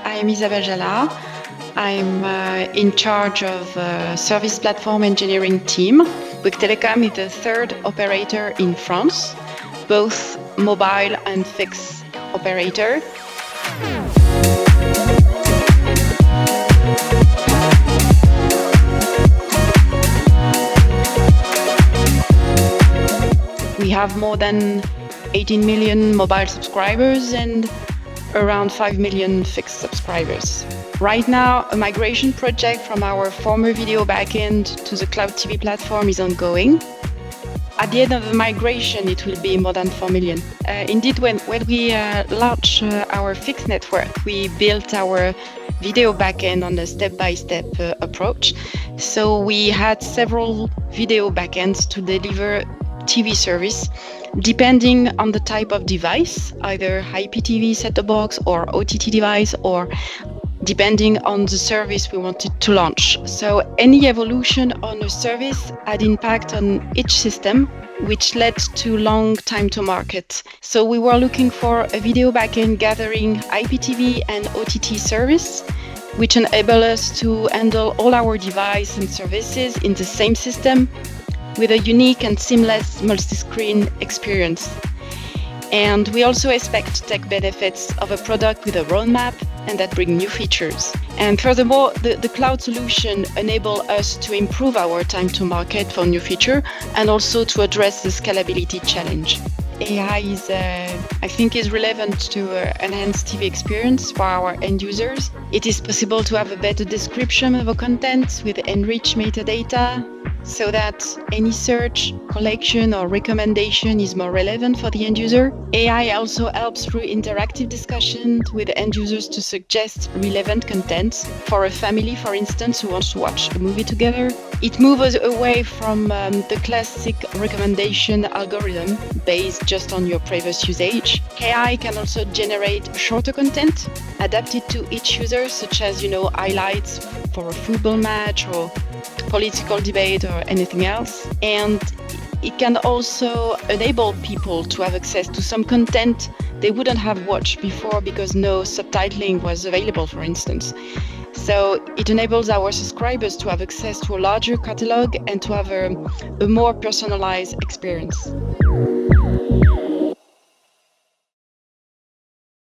I'm Isabelle Jala. I'm in charge of service platform engineering team. Bouygues Telecom is the third operator in France, both mobile and fixed operator. We have more than 18 million mobile subscribers and around 5 million fixed subscribers. Right now, a migration project from our former video backend to the cloud TV platform is ongoing. At the end of the migration, it will be more than 4 million. Indeed, when we launched our fixed network, we built our video backend on a step-by-step approach. So we had several video backends to deliver TV service, depending on the type of device, either IPTV set-top box or OTT device, or depending on the service we wanted to launch. So any evolution on a service had impact on each system, which led to long time to market. So we were looking for a video backend gathering IPTV and OTT service, which enable us to handle all our devices and services in the same system with a unique and seamless multi-screen experience. And we also expect to take benefits of a product with a roadmap and that bring new features. And furthermore, the cloud solution enable us to improve our time to market for new feature and also to address the scalability challenge. AI is relevant to enhance TV experience for our end users. It is possible to have a better description of a content with enriched metadata, so that any search, collection, or recommendation is more relevant for the end user. AI also helps through interactive discussion with end users to suggest relevant content for a family, for instance, who wants to watch a movie together. It moves away from the classic recommendation algorithm based just on your previous usage. AI can also generate shorter content adapted to each user, such as, highlights for a football match or political debate or anything else. And it can also enable people to have access to some content they wouldn't have watched before because no subtitling was available, for instance. So it enables our subscribers to have access to a larger catalog and to have a more personalized experience.